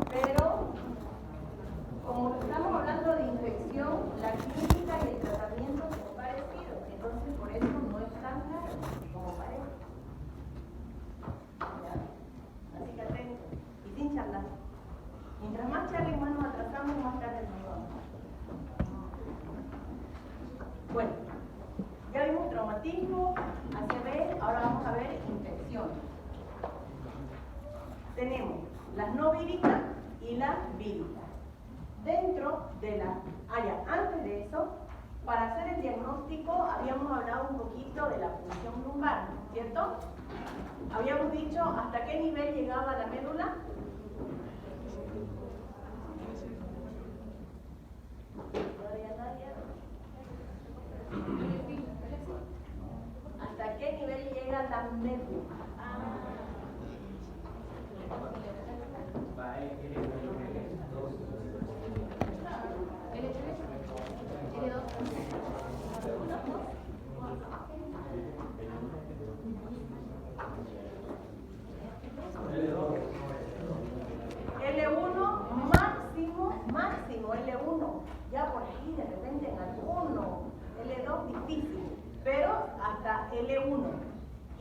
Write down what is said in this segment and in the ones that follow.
pero como estamos hablando de infección, la clínica y el tratamiento son parecidos, entonces por eso no es tan caro como parece. ¿Ya? Así que atentos y sin charlar. Mientras más charlen, más nos atrasamos, más tarde nos vamos. Bueno, ya vimos traumatismo, ACV, ahora vamos a ver infecciones. Tenemos las no víricas y las víricas. Dentro de las... antes de eso, para hacer el diagnóstico habíamos hablado un poquito de la punción lumbar, ¿cierto? Habíamos dicho hasta qué nivel llegaba la médula. ¿Hasta qué nivel llega la médula? L1 máximo L1, ya por ahí de repente en alguno, L2 difícil, pero hasta L1,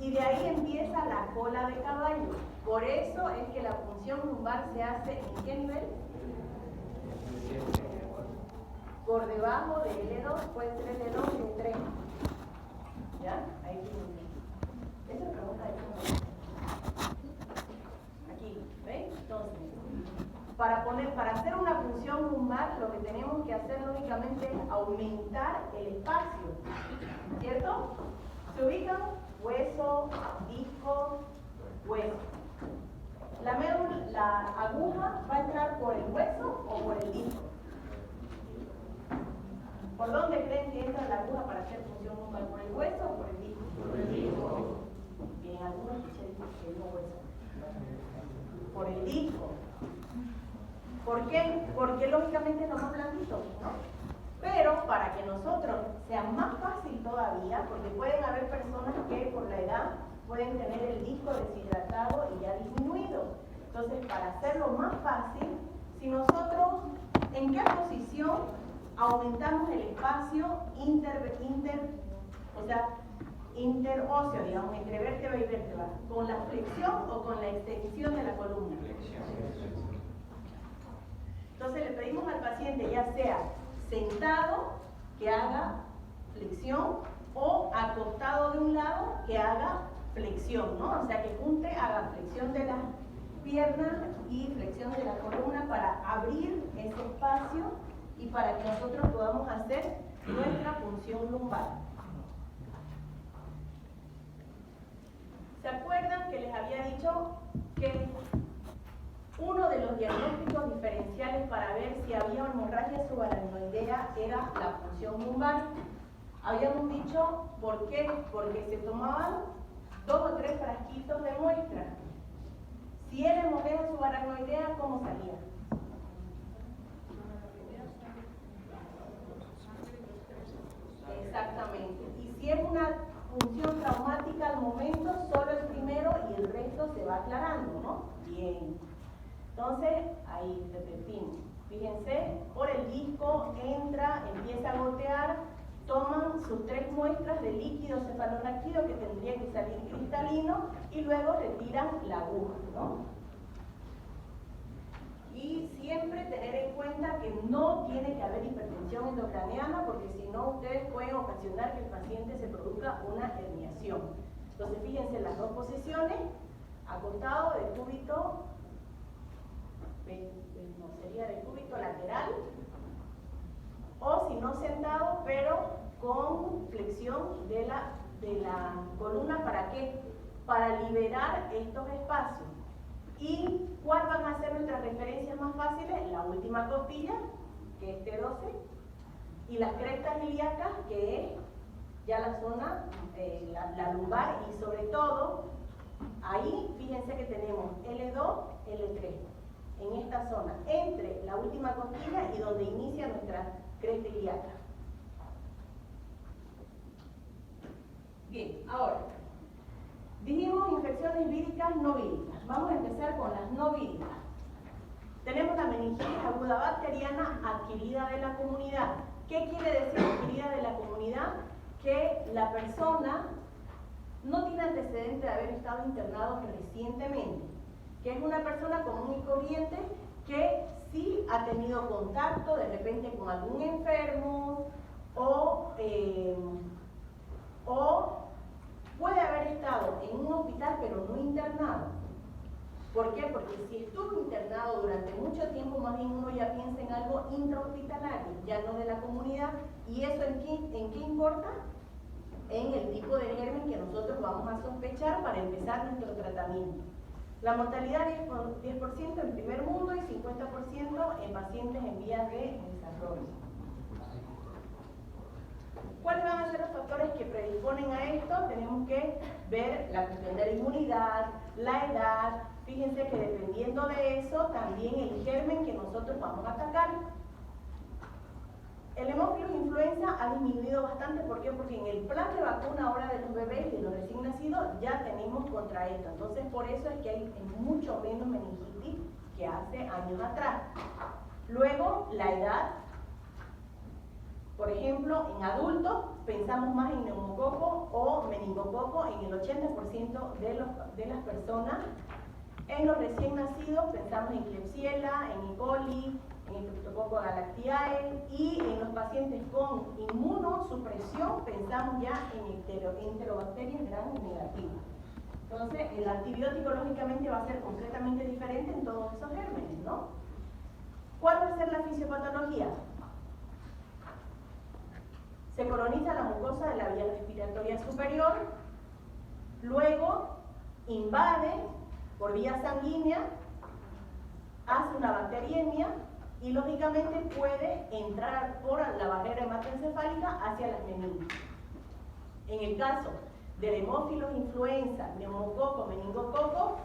y de ahí empieza la cola de caballo. Por eso es que la punción lumbar se hace ¿en qué nivel? Por debajo de L2, puede ser L2 y L3. ¿Ya? Ahí tienen. Esa es la pregunta de cómo. Aquí, ¿ven? Entonces, para hacer una punción lumbar, lo que tenemos que hacer lógicamente es aumentar el espacio, ¿cierto? Se ubican hueso, disco, hueso. La aguja va a entrar por el hueso o por el disco. ¿Por dónde creen que entra la aguja para hacer punción lumbar? ¿Por el hueso o por el disco? Por el disco. Bien, algunos dicen que no hueso. Por el disco. ¿Por qué? Porque lógicamente es lo más blandito, ¿no? Pero para que nosotros sea más fácil todavía, porque pueden haber personas que por la edad pueden tener el disco deshidratado y ya disminuido. Entonces, para hacerlo más fácil, si nosotros, ¿en qué posición aumentamos el espacio interóseo, digamos, entre vértebra y vértebra? ¿Con la flexión o con la extensión de la columna? Entonces le pedimos al paciente, ya sea sentado, que haga flexión, o acostado de un lado, que haga flexión, ¿no? O sea, que junte, haga flexión de las piernas y flexión de la columna para abrir ese espacio y para que nosotros podamos hacer nuestra punción lumbar. ¿Se acuerdan que les había dicho que uno de los diagnósticos diferenciales para ver si había hemorragia subaracnoidea era la punción lumbar? Habíamos dicho, ¿por qué? Porque se tomaban 2 o 3 frasquitos de muestra. Si era hemorragia subaracnoidea, ¿cómo salía? Exactamente. Y si es una punción traumática al momento, solo el primero y el resto se va aclarando, ¿no? Bien. Entonces, ahí repetimos. Fíjense, por el disco entra, empieza a gotear, toman sus 3 muestras de líquido cefalorraquídeo que tendría que salir cristalino y luego retiran la aguja, ¿no? Y siempre tener en cuenta que no tiene que haber hipertensión endocraniana, porque si no ustedes pueden ocasionar que el paciente se produzca una herniación. Entonces fíjense las 2 posiciones, acostado de cúbito, no sería de cúbito lateral, o si no sentado, pero con flexión de la columna. ¿Para qué? Para liberar estos espacios. ¿Y cuáles van a ser nuestras referencias más fáciles? La última costilla, que es T12, y las crestas ilíacas, que es ya la zona, la lumbar, y sobre todo, ahí fíjense que tenemos L2, L3, en esta zona, entre la última costilla y donde inicia nuestra cresta ilíaca. Bien, ahora, dijimos infecciones víricas, no víricas. Vamos a empezar con las no víricas. Tenemos la meningitis aguda bacteriana adquirida de la comunidad. ¿Qué quiere decir adquirida de la comunidad? Que la persona no tiene antecedente de haber estado internado recientemente, que es una persona común y corriente que sí ha tenido contacto de repente con algún enfermo o puede haber estado en un hospital pero no internado. ¿Por qué? Porque si estuvo internado durante mucho tiempo, más bien uno ya piensa en algo intrahospitalario, ya no de la comunidad. ¿Y eso en qué importa? En el tipo de germen que nosotros vamos a sospechar para empezar nuestro tratamiento. La mortalidad es 10% en primer mundo y 50% en pacientes en vías de desarrollo. ¿Cuáles van a ser los factores que predisponen a esto? Tenemos que ver la cuestión de la inmunidad, la edad. Fíjense que dependiendo de eso, también el germen que nosotros vamos a atacar. El hemófilos influenza ha disminuido bastante. ¿Por qué? Porque en el plan de vacuna ahora de los bebés y de los recién nacidos ya tenemos contra esto. Entonces, por eso es que hay mucho menos meningitis que hace años atrás. Luego, la edad. Por ejemplo, en adultos pensamos más en neumococo o meningococo en el 80% de las personas. En los recién nacidos pensamos en Klebsiella, en E. coli, en el Cryptococcus galactiae, y en los pacientes con inmunosupresión pensamos ya en enterobacterias gram negativas. Entonces, el antibiótico lógicamente va a ser completamente diferente en todos esos gérmenes, ¿no? ¿Cuál va a ser la fisiopatología? Se coloniza la mucosa de la vía respiratoria superior, luego invade por vía sanguínea, hace una bacteriemia y lógicamente puede entrar por la barrera hematoencefálica hacia las meninges. En el caso del hemófilos influenza, neumococo, meningococo,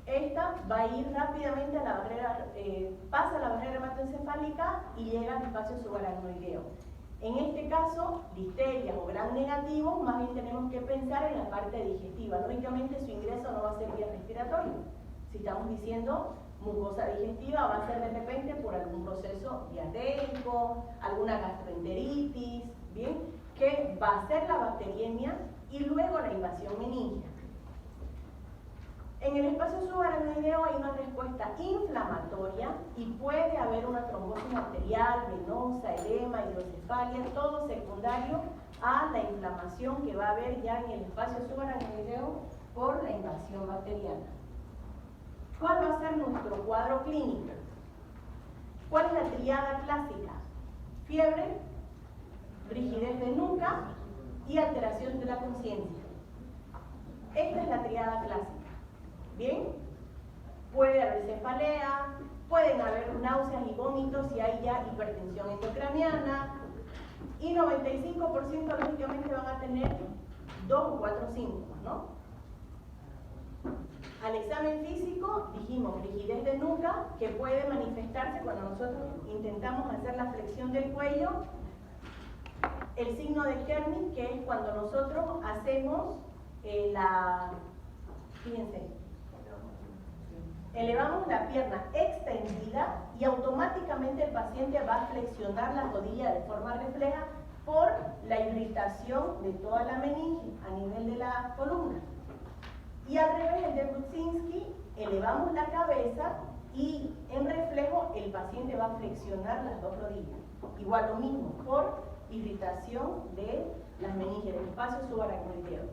esta va a ir rápidamente a la barrera, pasa la barrera hematoencefálica y llega al espacio subaracnoideo. En este caso, difterias o gram negativos, más bien tenemos que pensar en la parte digestiva. Lógicamente su ingreso no va a ser vía respiratoria. Si estamos diciendo mucosa digestiva, va a ser de repente por algún proceso diarreico, alguna gastroenteritis, ¿bien? Que va a ser la bacteriemia y luego la invasión meningea. En el espacio subaracnoideo hay una respuesta inflamatoria y puede haber una trombosis arterial, venosa, edema, hidrocefalia, todo secundario a la inflamación que va a haber ya en el espacio subaracnoideo por la invasión bacteriana. ¿Cuál va a ser nuestro cuadro clínico? ¿Cuál es la triada clásica? Fiebre, rigidez de nuca y alteración de la conciencia. Esta es la triada clásica. ¿Bien? Puede haber cefalea, pueden haber náuseas y vómitos si hay ya hipertensión endocraniana, y 95% lógicamente van a tener 2 o 4 síntomas, ¿no? Al examen físico dijimos rigidez de nuca, que puede manifestarse cuando nosotros intentamos hacer la flexión del cuello, el signo de Kernig, que es cuando nosotros hacemos fíjense, elevamos la pierna extendida y automáticamente el paciente va a flexionar la rodilla de forma refleja por la irritación de toda la meninge a nivel de la columna. Y al revés, el de Brudzinski, elevamos la cabeza y en reflejo el paciente va a flexionar las dos rodillas. Igual lo mismo, por irritación de las meninges del espacio subaracnoideo.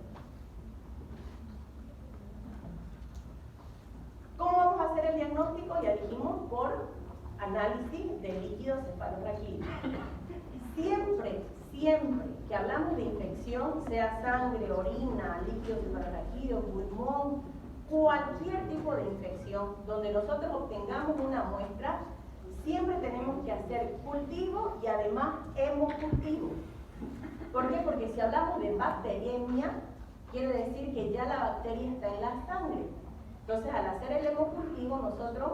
¿Cómo vamos a hacer el diagnóstico? Ya dijimos, por análisis de líquido cefalorraquídeo. Siempre que hablamos de infección, sea sangre, orina, líquido cefalorraquídeo, pulmón, cualquier tipo de infección donde nosotros obtengamos una muestra, siempre tenemos que hacer cultivo y además hemocultivo. ¿Por qué? Porque si hablamos de bacteriemia, quiere decir que ya la bacteria está en la sangre. Entonces, al hacer el hemocultivo, nosotros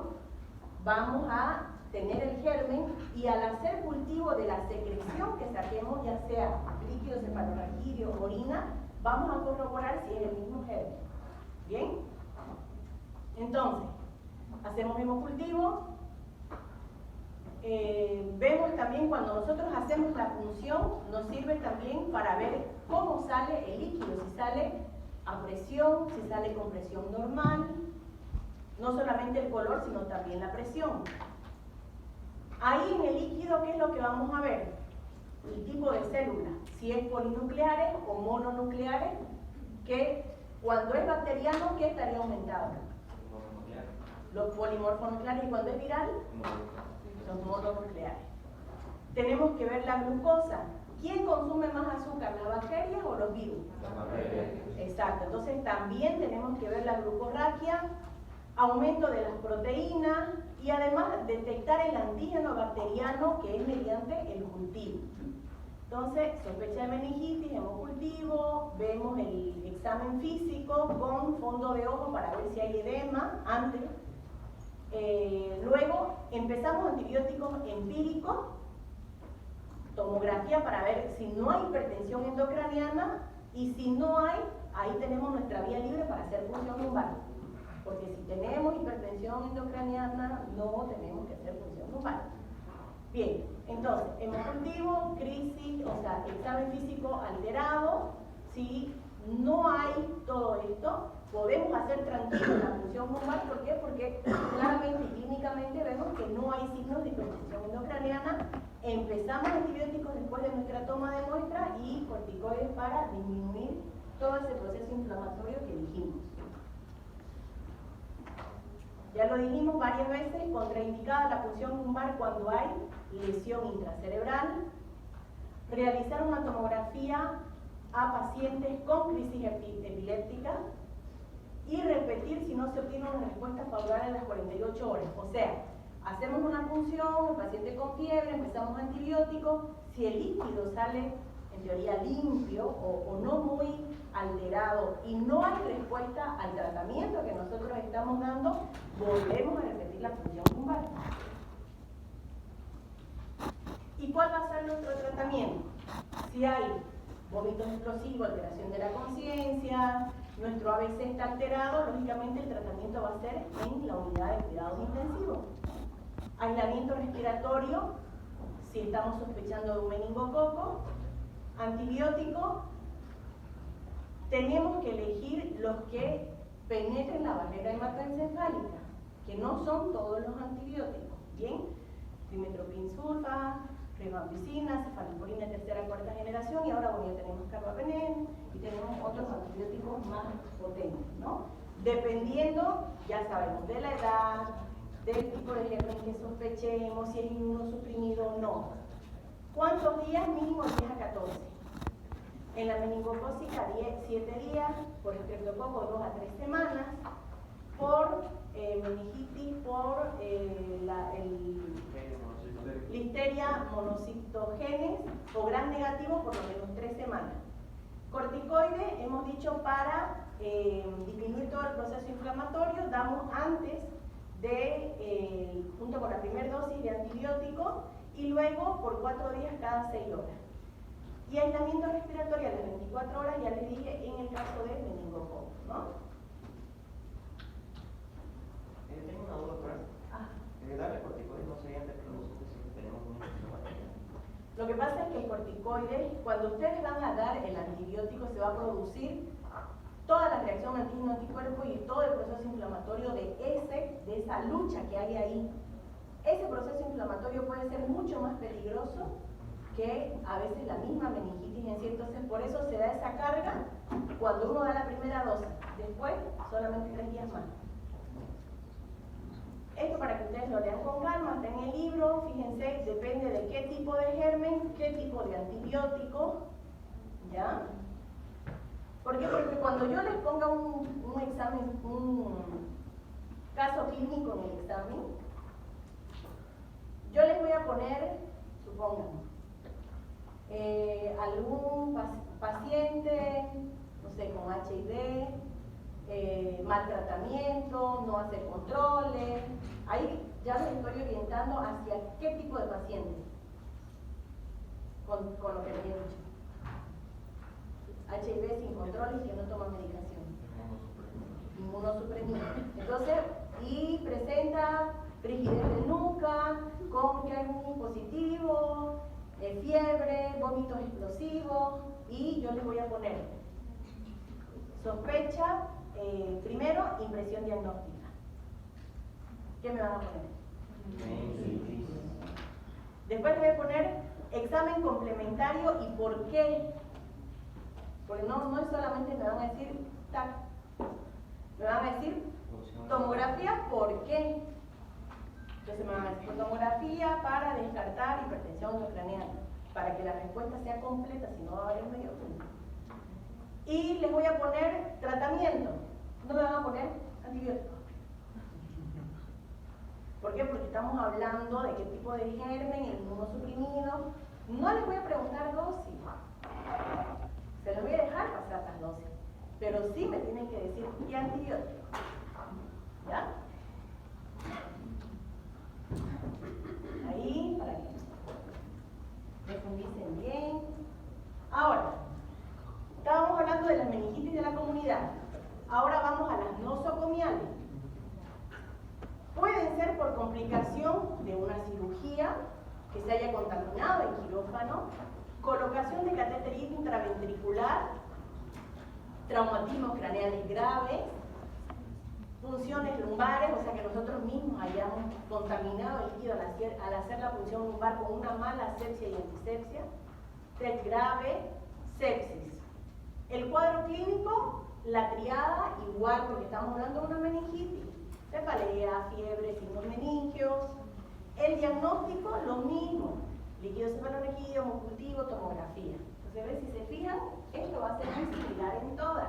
vamos a tener el germen y al hacer cultivo de la secreción que saquemos, ya sea líquido cefalorraquídeo o orina, vamos a corroborar si es el mismo germen. ¿Bien? Entonces, hacemos hemocultivo, vemos también cuando nosotros hacemos la punción, nos sirve también para ver cómo sale el líquido, si sale a presión, si sale con presión normal, no solamente el color, sino también la presión. Ahí en el líquido, ¿qué es lo que vamos a ver? El tipo de célula, si es polinucleares o mononucleares, que cuando es bacteriano, ¿qué estaría aumentado? Los polimorfonucleares, y cuando es viral, los mononucleares. Tenemos que ver la glucosa. ¿Quién consume más azúcar, las bacterias o los virus? Las bacterias. Exacto, entonces también tenemos que ver la glucorraquia, aumento de las proteínas y además detectar el antígeno bacteriano que es mediante el cultivo. Entonces, sospecha de meningitis, hemocultivo, vemos el examen físico con fondo de ojo para ver si hay edema antes. Luego empezamos antibióticos empíricos, tomografía para ver si no hay hipertensión endocraniana y si no hay, ahí tenemos nuestra vía libre para hacer punción lumbar. Porque si tenemos hipertensión endocraniana, no tenemos que hacer punción lumbar. Bien, entonces, hemocultivo, crisis, o sea, examen físico alterado. Si no hay todo esto, podemos hacer tranquilo la punción lumbar. ¿Por qué? Porque claramente y clínicamente vemos que no hay signos de hipertensión endocraniana. Empezamos antibióticos después de nuestra toma de muestra y corticoides para disminuir todo ese proceso inflamatorio que dijimos. Ya lo dijimos varias veces, contraindicada la punción lumbar cuando hay lesión intracerebral. Realizar una tomografía a pacientes con crisis epiléptica y repetir si no se obtiene una respuesta favorable en las 48 horas. O sea, hacemos una punción, el paciente con fiebre, empezamos antibióticos, si el líquido sale en teoría limpio o no muy alterado y no hay respuesta al tratamiento que nosotros estamos dando, volvemos a repetir la punción lumbar. ¿Y cuál va a ser nuestro tratamiento? Si hay vómitos explosivos, alteración de la conciencia, nuestro ABC está alterado, lógicamente el tratamiento va a ser en la unidad de cuidados intensivos. Aislamiento respiratorio, si estamos sospechando de un meningococo. Antibiótico, tenemos que elegir los que penetren la barrera hematoencefálica, que no son todos los antibióticos. Bien, dimetropin sulfa, rifampicina, cefalosporina de tercera y cuarta generación, y ahora bueno, ya tenemos carbapenem y tenemos otros antibióticos más potentes, ¿no? Dependiendo, ya sabemos, de la edad, del tipo de germen que sospechemos, si es inmunosuprimido o no. ¿Cuántos días? Mínimo 10 a 14. En la meningocócica 7 días, por estreptococo 2 a 3 semanas, por meningitis, por listeria monocitogenes o gran negativo por lo menos 3 semanas. Corticoide, hemos dicho, para disminuir todo el proceso inflamatorio, damos antes de, junto con la primera dosis de antibiótico, y luego por 4 días cada 6 horas. Y aislamiento respiratorio a las 24 horas, ya les dije, en el caso de meningococo, ¿no? Tengo una duda, doctora. Darle corticoides no sería anticonvulsivo si tenemos una infección bacteriana. Lo que pasa es que el corticoide, cuando ustedes van a dar el antibiótico, se va a producir toda la reacción antígeno-anticuerpo y todo el proceso inflamatorio de esa lucha que hay ahí. Ese proceso inflamatorio puede ser mucho más peligroso que a veces la misma meningitis en sí. Entonces, por eso se da esa carga cuando uno da la primera dosis. Después, solamente 3 días más. Esto para que ustedes lo lean con calma, está en el libro. Fíjense, depende de qué tipo de germen, qué tipo de antibiótico, ¿ya? ¿Por qué? Porque cuando yo les ponga un examen, un caso clínico en el examen, yo les voy a poner, supongamos, algún paciente, no sé, con HIV, maltratamiento, no hace controles. Ahí ya los estoy orientando hacia qué tipo de paciente, con lo que les he dicho. HIV sin controles y que no toma medicación. Inmunosuprimido. Entonces, y presenta rigidez de nuca, sospecha con que hay un positivo, fiebre, vómitos explosivos, y yo les voy a poner sospecha, primero, impresión diagnóstica. ¿Qué me van a poner? Después les voy a poner examen complementario y por qué. Porque no es solamente me van a decir TAC, me van a decir tomografía, ¿por qué? Entonces me van a decir tomografía para descartar hipertensión intracraneal, para que la respuesta sea completa, si no va a haber medio punto. Y les voy a poner tratamiento. No me van a poner antibióticos. ¿Por qué? Porque estamos hablando de qué tipo de germen, el inmunosuprimido. No les voy a preguntar dosis. Se los voy a dejar pasar las dosis. Pero sí me tienen que decir qué antibiótico. ¿Ya? Ahí, para que profundicen bien. Ahora, estábamos hablando de las meningitis de la comunidad. Ahora vamos a las nosocomiales. Pueden ser por complicación de una cirugía, que se haya contaminado el quirófano, colocación de catéter intraventricular, traumatismos craneales graves, funciones lumbares, o sea que nosotros mismos hayamos contaminado el líquido al hacer la función lumbar con una mala asepsia y antisepsia, TEC grave, sepsis. El cuadro clínico, la triada, igual porque estamos hablando de una meningitis, cefalea, fiebre, signos meningios. El diagnóstico, lo mismo, líquido cefalorraquídeo, hemocultivo, tomografía. Entonces, si se fijan, esto va a ser muy similar en todas.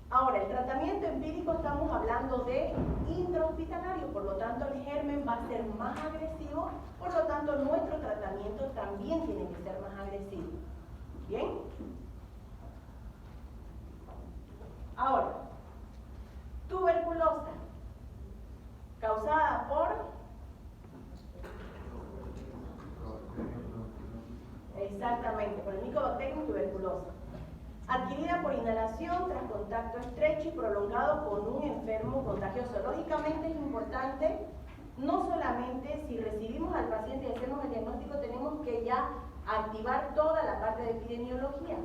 Ahora, el tratamiento empírico estamos hablando de intrahospitalario, por lo tanto el germen va a ser más agresivo, por lo tanto nuestro tratamiento también tiene que ser más agresivo. ¿Bien? Ahora, tuberculosa, causada por... Exactamente, por el Mycobacterium tuberculosa. Adquirida por inhalación tras contacto estrecho y prolongado con un enfermo contagioso. Lógicamente es importante, no solamente si recibimos al paciente y hacemos el diagnóstico, tenemos que ya activar toda la parte de epidemiología.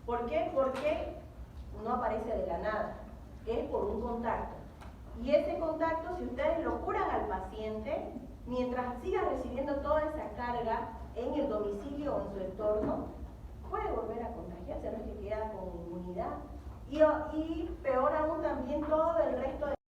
¿Por qué? Porque no aparece de la nada, es por un contacto. Y ese contacto, si ustedes lo curan al paciente, mientras siga recibiendo toda esa carga en el domicilio o en su entorno, puede volver a contagiarse, no es que queda con inmunidad. Y peor aún también todo el resto de